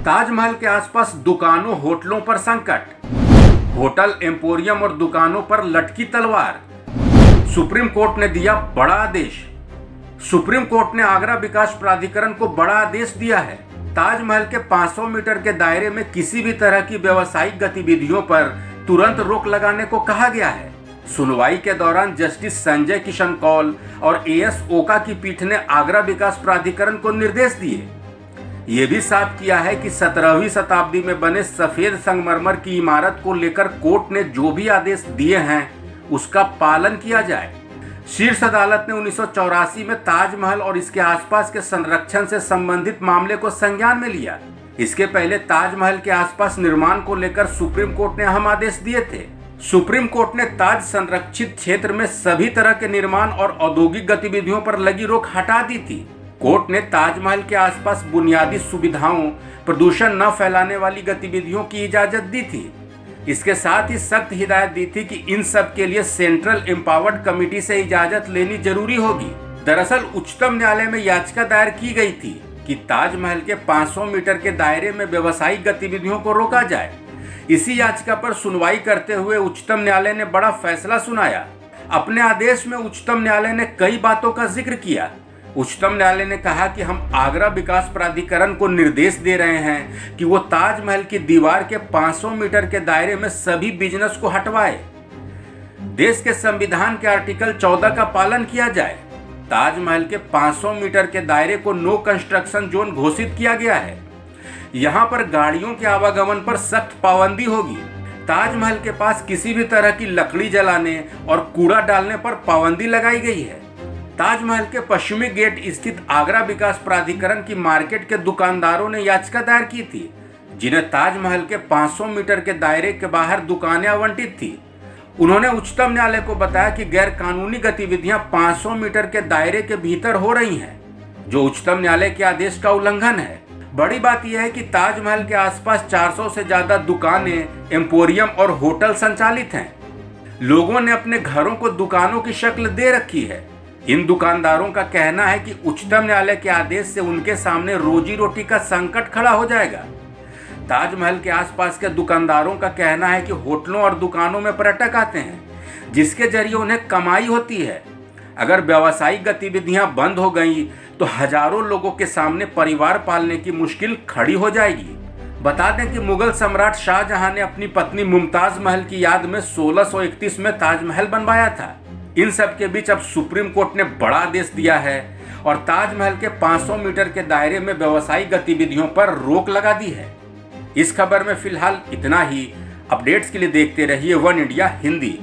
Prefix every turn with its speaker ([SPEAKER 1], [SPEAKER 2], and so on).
[SPEAKER 1] ताजमहल के आसपास दुकानों होटलों पर संकट, होटल एम्पोरियम और दुकानों पर लटकी तलवार। सुप्रीम कोर्ट ने दिया बड़ा आदेश। सुप्रीम कोर्ट ने आगरा विकास प्राधिकरण को बड़ा आदेश दिया है। ताजमहल के 500 मीटर के दायरे में किसी भी तरह की व्यावसायिक गतिविधियों पर तुरंत रोक लगाने को कहा गया है। सुनवाई के दौरान जस्टिस संजय किशन कौल और एएस ओका की पीठ ने आगरा विकास प्राधिकरण को निर्देश दिए। ये भी साफ किया है कि 17वीं शताब्दी में बने सफेद संगमरमर की इमारत को लेकर कोर्ट ने जो भी आदेश दिए हैं उसका पालन किया जाए। शीर्ष अदालत ने 1984 में ताजमहल और इसके आसपास के संरक्षण से संबंधित मामले को संज्ञान में लिया। इसके पहले ताजमहल के आसपास निर्माण को लेकर सुप्रीम कोर्ट ने अहम आदेश दिए थे। सुप्रीम कोर्ट ने ताज संरक्षित क्षेत्र में सभी तरह के निर्माण और औद्योगिक गतिविधियों पर लगी रोक हटा दी थी। कोर्ट ने ताजमहल के आसपास बुनियादी सुविधाओं, प्रदूषण न फैलाने वाली गतिविधियों की इजाजत दी थी। इसके साथ ही सख्त हिदायत दी थी कि इन सब के लिए सेंट्रल एम्पावर्ड कमेटी से इजाजत लेनी जरूरी होगी। दरअसल उच्चतम न्यायालय में याचिका दायर की गई थी कि ताजमहल के 500 मीटर के दायरे में व्यावसायिक गतिविधियों को रोका जाए। इसी याचिका पर सुनवाई करते हुए उच्चतम न्यायालय ने बड़ा फैसला सुनाया। अपने आदेश में उच्चतम न्यायालय ने कई बातों का जिक्र किया। उच्चतम न्यायालय ने कहा कि हम आगरा विकास प्राधिकरण को निर्देश दे रहे हैं कि वो ताजमहल की दीवार के 500 मीटर के दायरे में सभी बिजनेस को हटवाए। देश के संविधान के आर्टिकल 14 का पालन किया जाए। ताजमहल के 500 मीटर के दायरे को नो कंस्ट्रक्शन जोन घोषित किया गया है। यहाँ पर गाड़ियों के आवागमन पर सख्त पाबंदी होगी। ताजमहल के पास किसी भी तरह की लकड़ी जलाने और कूड़ा डालने पर पाबंदी लगाई गई है। ताजमहल के पश्चिमी गेट स्थित आगरा विकास प्राधिकरण की मार्केट के दुकानदारों ने याचिका दायर की थी, जिन्हें ताजमहल के 500 मीटर के दायरे के बाहर दुकानें आवंटित थी। उन्होंने उच्चतम न्यायालय को बताया कि गैर कानूनी गतिविधियां 500 मीटर के दायरे के भीतर हो रही हैं, जो उच्चतम न्यायालय के आदेश का उल्लंघन है। बड़ी बात यह है कि ताजमहल के आसपास 400 से ज्यादा दुकानें, एम्पोरियम और होटल संचालित हैं। लोगों ने अपने घरों को दुकानों की शक्ल दे रखी है। इन दुकानदारों का कहना है कि उच्चतम न्यायालय के आदेश से उनके सामने रोजी रोटी का संकट खड़ा हो जाएगा। ताजमहल के आसपास के दुकानदारों का कहना है कि होटलों और दुकानों में पर्यटक आते हैं, जिसके जरिए उन्हें कमाई होती है। अगर व्यावसायिक गतिविधियां बंद हो गई तो हजारों लोगों के सामने परिवार पालने की मुश्किल खड़ी हो जाएगी। बता दें कि मुगल सम्राट शाहजहां ने अपनी पत्नी मुमताज महल की याद में 1631 में ताजमहल बनवाया था। इन सब के बीच अब सुप्रीम कोर्ट ने बड़ा आदेश दिया है और ताजमहल के 500 मीटर के दायरे में व्यावसायिक गतिविधियों पर रोक लगा दी है। इस खबर में फिलहाल इतना ही। अपडेट्स के लिए देखते रहिए वन इंडिया हिंदी।